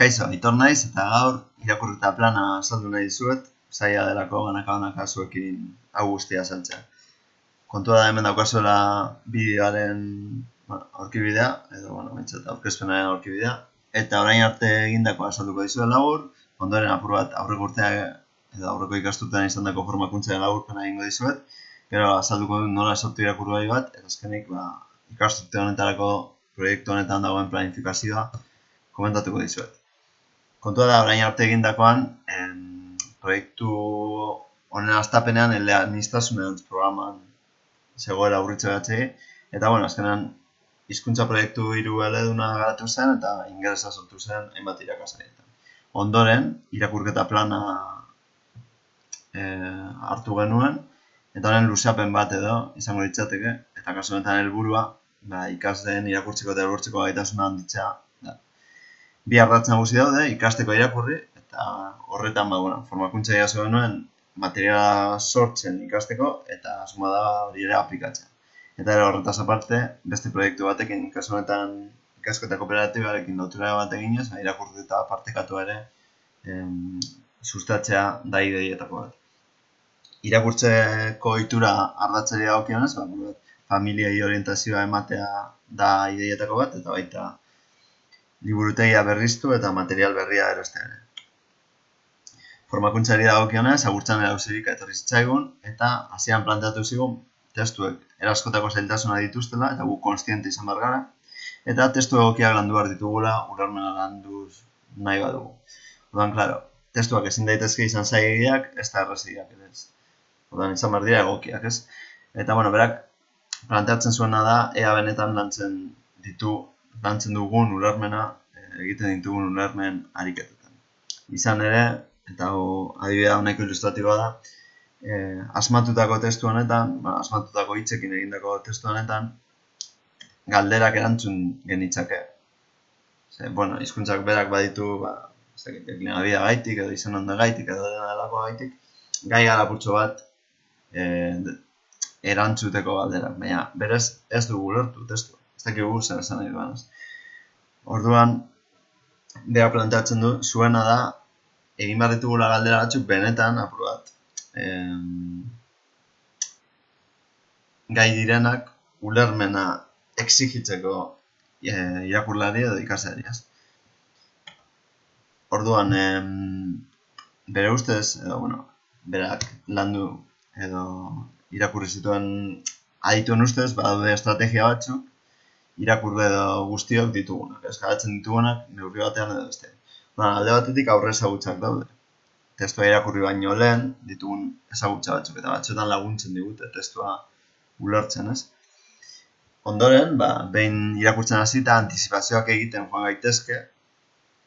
Kaixo, Aitor naiz eta gaur irakurketa plana azaldu nahi dizuet, zaila delako banaka zuekin hau guztia azaltzea. Kontua da hemen daukazuela bideoaren aurkibidea, edo behintzat aurkezpenaren aurkibidea, eta orain arte egindakoa azalduko dizuet labur, ondoren apur bat aurreko urtea edo aurreko ikasturtean izandako formakuntzaren laburpena egingo dizuet, gero azalduko dut nola sortu irakurgai bat, eta azkenik ikasturte honetarako proiektu honetan dagoen planifikazioa komentatuko dizuet. Kontua da, orain arte egindakoan, proiektu honen hastapenean eleaniztasunerantz programan zegoela urritze batzegi, eta azkenean hizkuntza proiektu 3 eleduna garatu zen eta ingelesa sortu zen hainbat irakasgaietan. Ondoren, irakurketa plana hartu genuen, eta honen luzeapen bat edo izango litzateke, eta kasu honetan helburua ikasleen irakurtzeko eta ulertzeko gaitasuna handitzea da. Bi ardatz nagusi daude, ikasteko irakurri, eta horretan formakuntza jaso genuen materiala sortzen ikasteko, eta asmoa da hori ere aplikatzea. Eta ere horretaz aparte, beste proiektu batekin, kasu honetan ikasketa kooperatibarekin lotura bat eginez, irakurketa partekatu ere sustatzea da ideietako bat. Irakurtzeko ohitura ardatzari dagokionez, familiei orientazioa ematea da ideietako bat, eta baita liburutegia berriztu eta material berria erostea ere. Formakuntzari dagokionez, agurtzan erauzirik etorri zitzaigun, eta hasieran planteatu zigun testuek eraskotako zailtasuna dituztela, eta gu kontziente izan behar gara, eta testu egokiak landu behar ditugula, ulermena landuz nahi badugu. Orduan, klaro, testuak ezin daitezke izan zailegiak, ez da errezigiak ere ez. Orduan, izan behar dira egokiak ez. Eta, berak planteatzen zuena da, ea benetan lantzen dugun ulermena, egiten ditugun ulermen ariketetan. Izan ere, eta adibidea nahiko ilustratiboa da, asmatutako testu honetan, asmatutako hitzekin egindako testu honetan, galderak erantzun genitzake. Hizkuntzak berak baditu, deklinabidea gaitik, edo izen ondo gaitik, edo dena delako gaitik, gai garaputxo bat erantzuteko galderak, baina berez ez dugu ulertu testua. Ez dakigu zer esan nahi duan. Orduan, beha planteatzen du, zuena da, egin behar ditugula galdera batzuk benetan, apur bat, gai direnak ulermena exigitzeko irakurlari edo ikasleari. Orduan, bere ustez, berak landu edo irakurri zituen adituen ustez, badaude estrategia batzuk, irakurle edo guztiok ditugunak, garatzen ditugunak neurri batean edo bestean. Alde batetik aurre ezagutzak daude. Testua irakurri baino lehen ditugun ezagutza batzuk, eta batzuetan laguntzen digute testua ulertzen, ez? Ondoren, behin irakurtzen hasita antizipazioak egiten joan gaitezke,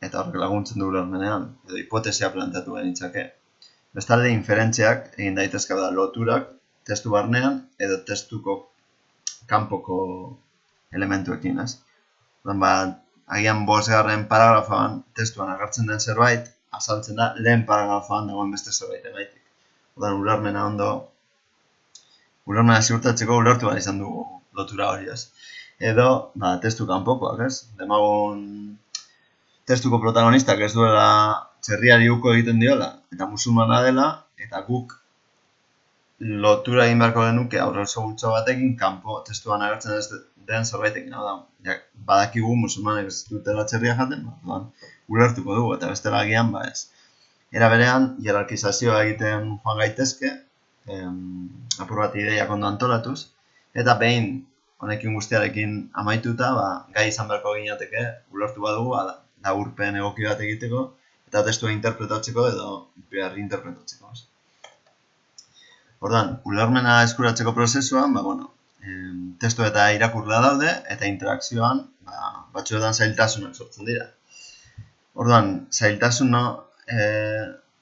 eta horrek laguntzen du ulermenean, edo hipotesia planteatu genitzake. Bestalde, inferentziak egin daitezke da loturak testu barnean edo testuko kanpoko elementuekin, ez? Agian 5. paragrafoan testuan agertzen den zerbait, azaltzen da lehen paragrafoan dagoen beste zerbait egaitik. Ulermena ziurtatzeko ulertu behar izan dugu lotura hori, ez? Edo, testu kanpokoak, ez? Demagun testuko protagonistak ez duela txerriari uko egiten diola, eta musulmana dela, eta guk lotura egin beharko genuke aurrelso gutxo batekin, kanpo testuan agertzen den zerbaitekin. Badakigu musulmanek ez dutela txerria jaten, ulertuko dugu, eta bestela agian, ez. Era berean, hierarkizazioa egiten joan gaitezke, apur bat ideiak ondo antolatuz, eta behin honekin guztiarekin amaituta, gai izan beharko ginateke, ulertu badugu, laburpen egoki bat egiteko, eta testua interpretatzeko edo behar interpretatzeko. Orduan, ulermena eskuratzeko prozesuan, testu eta irakurla daude, eta interakzioan, batzuetan zailtasunak sortzen dira. Orduan, zailtasun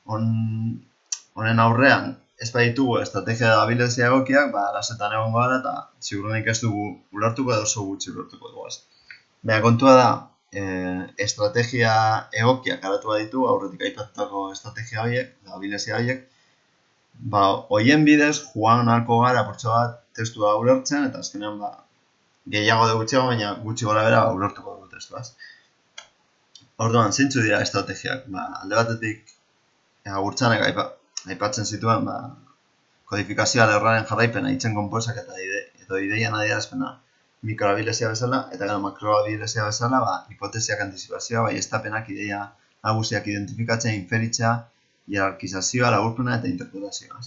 honen aurrean, ez baditugu estrategia da abilezia egokiak, lasetan egongo gara, eta ziurrenik ez dugu ulertuko edo oso gutxi ulertuko dugu. Baina kontua da, estrategia egokiak garatu baditu, aurretik aipatutako estrategia horiek, abilezia horiek, horien bidez, joan ahalko gara portxo bat testua ulertzen, eta azkenean gehiago de gutxiago, baina gutxi gora bera ulertuko dugu testuaz. Orduan, zeintzu dira estrategiak? Alde batetik, agurtzanek aipatzen zituen, kodifikazioa lerroaren jarraipena, hitzen konposak eta edo ideian adierazpena mikroabilezia bezala, eta gero makroabilezia bezala, hipotesiak antizipazioa, estapenak ideia nagusiak identifikatzea, inferitzea, hierarkizazioa, laburpena eta interpretazioa.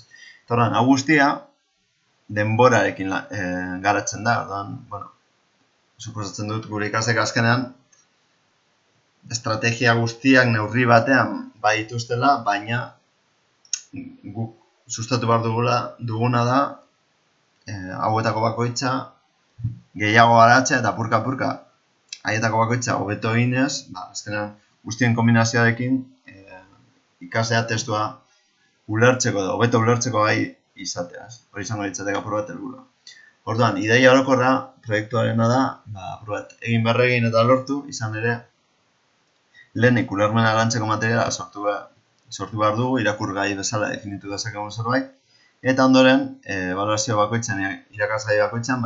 Orduan, hau guztia denborarekin garatzen da, orduan, suposatzen dut gure ikasek azkenean estrategia guztiak neurri batean bai dituztela, baina guk sustatu behar duguna da hauetako bakoitza gehiago garatzea eta apurka haietako bakoitza hobeto eginez, azkenean guztien kombinazioarekin ikaslea testua ulertzeko edo hobeto ulertzeko gai izateaz. Hori izango litzateke apur bat helburua. Orduan, ideia orokorra proiektuarena da, apur bat egin berregin eta lortu, izan ere lehenik ulermena lantzeko materiala sortu behar dugu, irakurgai bezala definitu dezakegu zerbait, eta ondoren, ebaluazio bakoitzan, irakasgai bakoitzan,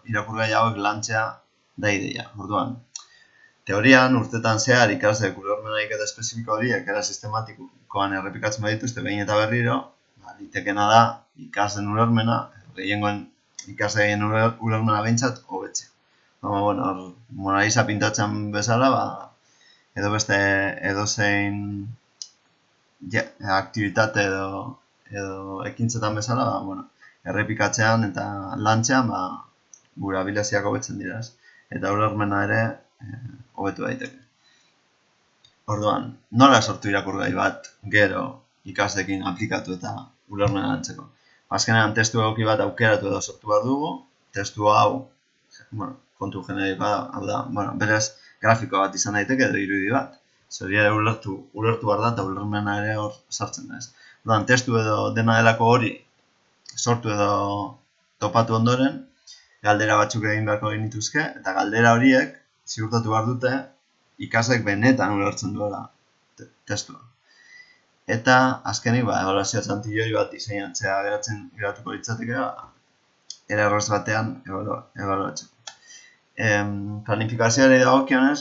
irakurgai hauek lantzea da ideia. Orduan, teorian, urtetan zehar ikasleek ulermenaik eta espezifiko horiek era sistematikoan errepikatzen badituzte behin eta berriro, litekena da ikasleen ulermena, gehiengoen ikasleen ulermena behintzat hobetzea. Mona Lisa pintatzen bezala, edo beste edozein aktibitate edo ekintzetan bezala, errepikatzean eta lantzean gure abileziak hobetzen dira, eta ulermena ere hobetu daiteke. Orduan, nola sortu irakurgai bat gero ikasleekin aplikatu eta ulermena lantzeko? Azkenean testu egoki bat aukeratu edo sortu bat dugu, testu hau, kontu generikoa da, berez grafiko bat izan daiteke edo irudi bat. Zori ere ulertu behar da eta ulermena ere hor sartzen da ez. Orduan, testu edo dena delako hori sortu edo topatu ondoren, galdera batzuk egin beharko genituzke, eta galdera horiek ziurtatu behar dute ikaslek benetan ulertzen duela testua. Eta azkenik, ebaluazio txantilloi bat diseinatzea geratuko litzateke, era erraz batean ebaluatzeko. Planifikazioari dagokionez,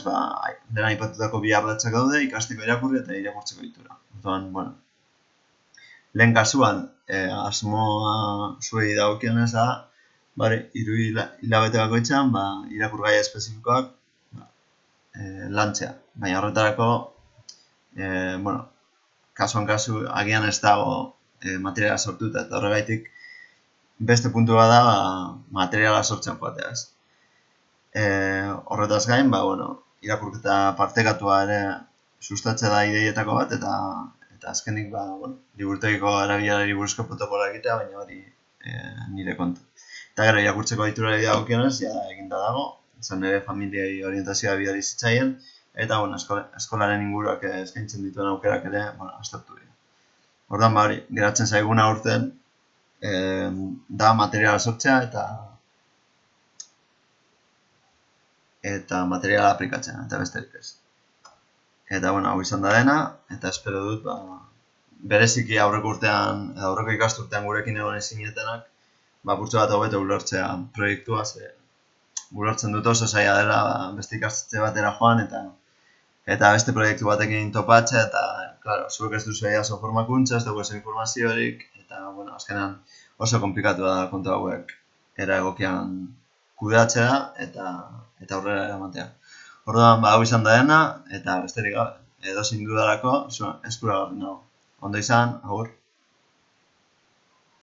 dena aipatutako bi ardatzak daude, ikasteko irakurri eta irakurtzeko ohitura. Orduan, lehen kasuan, asmoa zuei dagokionez da, hiru hilabete bakoitzan, irakurgai espezifikoak lantzea. Baina horretarako, kasuan kasu agian ez dago materiala sortuta, eta horregaitik beste puntua da materiala sortzen joatea ez. Horretaz gain, irakurketa partekatua ere sustatzea da ideietako bat, eta azkenik, liburutegiko erabilerari buruzko protokola egitea, baina hori nire kontu. Eta gero, irakurtzeko ohiturari dagokionez, eginda dago, izan ere familiai orientazioa bidali zitzaien, eta eskolaren inguruak eskaintzen dituen aukerak ere aztertu dira. Orduan, geratzen zaiguna aurten da materiala sortzea eta materiala aplikatzen, eta besterik ez. Eta, hau izan da dena, eta espero dut, bereziki aurreko urtean, edo aurreko ikasturtean gurekin egon ezinetenak, purtsu bat hobeto ulertzea proiektua, ulertzen dut oso zaila dela, beste ikastetxe batera joan, eta beste proiektu batekin topatzea, eta, klaro, zuek ez duzu egiazo formakuntza, ez dugu ez informaziorik, eta, azkenean oso komplikatua da kontu hauek era egokian kudeatzea, eta aurrera eramatea. Orduan, hau izan da dena, eta besterik gabe, edozein dudarako eskuragarri nago. Ondo izan, agur.